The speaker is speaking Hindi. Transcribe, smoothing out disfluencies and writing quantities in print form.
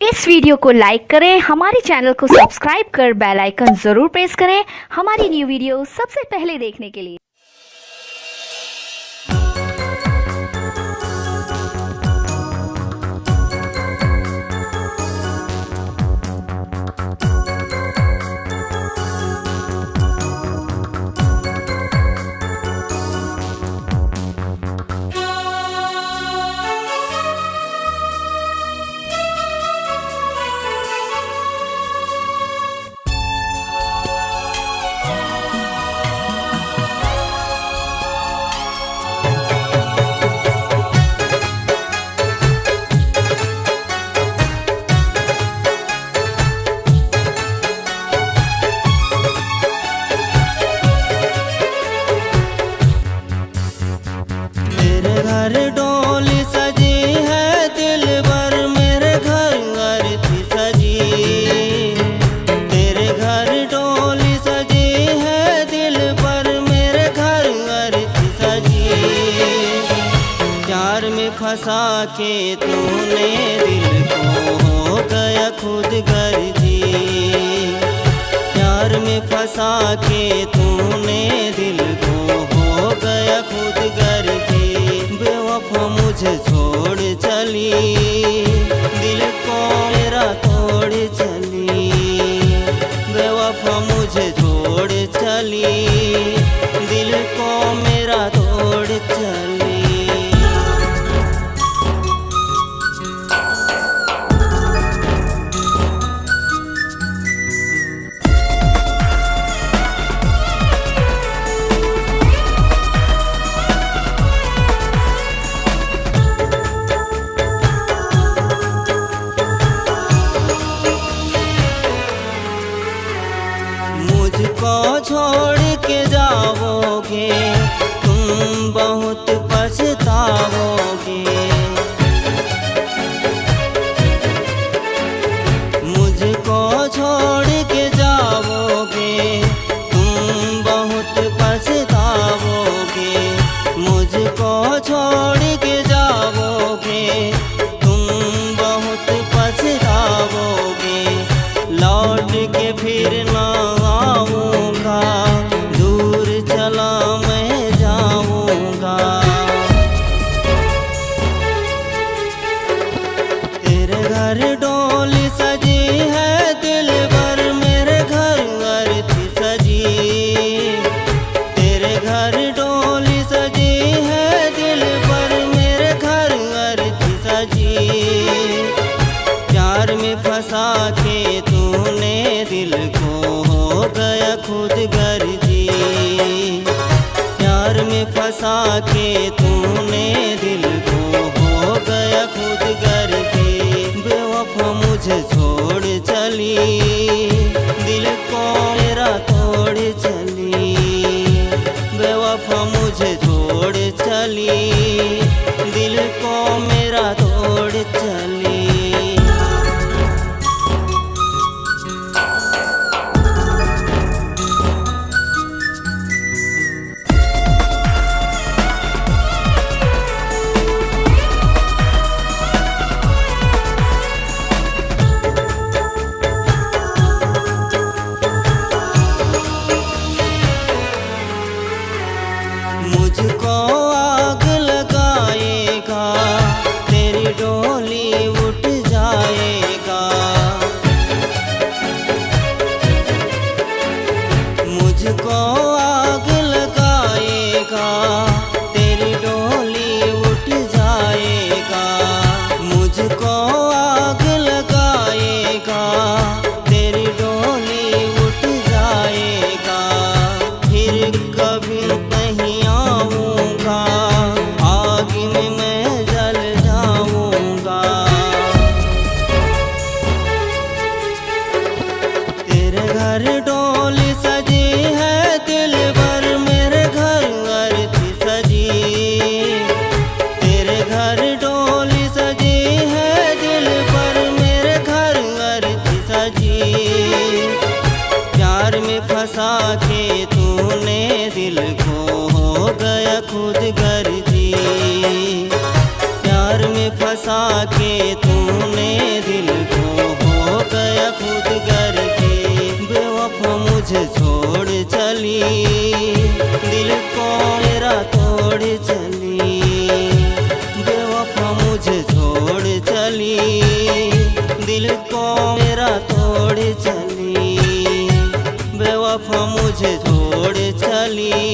इस वीडियो को लाइक करें, हमारे चैनल को सब्सक्राइब कर बेल आइकन जरूर प्रेस करें हमारी न्यू वीडियो सबसे पहले देखने के लिए। घर डोली सजी है दिल भर मेरे घर अर्थी सजी। तेरे घर डोली सजी है दिल भर मेरे घर अर्थी सजी। प्यार में फंसा के तूने दिल को हो गया खुद गर्जी। प्यार में फंसा के तूने दिल को हो गया खुद गर्जी। बेवफा मुझे छोड़ चली, दिल को मेरा तोड़ चली। बेवफा मुझे छोड़ चली, दिल को मेरा तोड़ चली। मुझको छोड़ के जाओगे तुम बहुत पछताओगे। मुझको छोड़ के जाओगे तुम बहुत पछताओगे। मुझको छोड़ के जाओगे तुम बहुत पछताओगे। लौट के फिर ना आऊँगा, दूर चला मैं जाऊँगा। तेरे घर डोली सजी है दिल भर मेरे घर अर्थी सजी। तेरे घर डोली सजी है दिल भर मेरे घर अर्थी सजी। प्यार में फंसा के तूने दिल को हो गया खुद गर्जी। प्यार में फंसा के तूने दिल को हो गया खुद गर्जी। बेवफा मुझे छोड़ चली, दिल को मेरा तोड़ चली। बेवफा मुझे छोड़ चली, दिल को मेरा तोड़ चली। मुझको आग लगाएगा तेरी डोली उठ जाएगा। मुझको आग लगाएगा तेरी डोली उठ जाएगा। मुझको आग लगाएगा तेरी डोली उठ जाएगा। फिर कभी नहीं आऊँगा, आग में मैं जल जाऊँगा। तेरे घर डोली सजी है दिल भर मेरे घर अर्थी सजी। तेरे घर डोली सजी है गली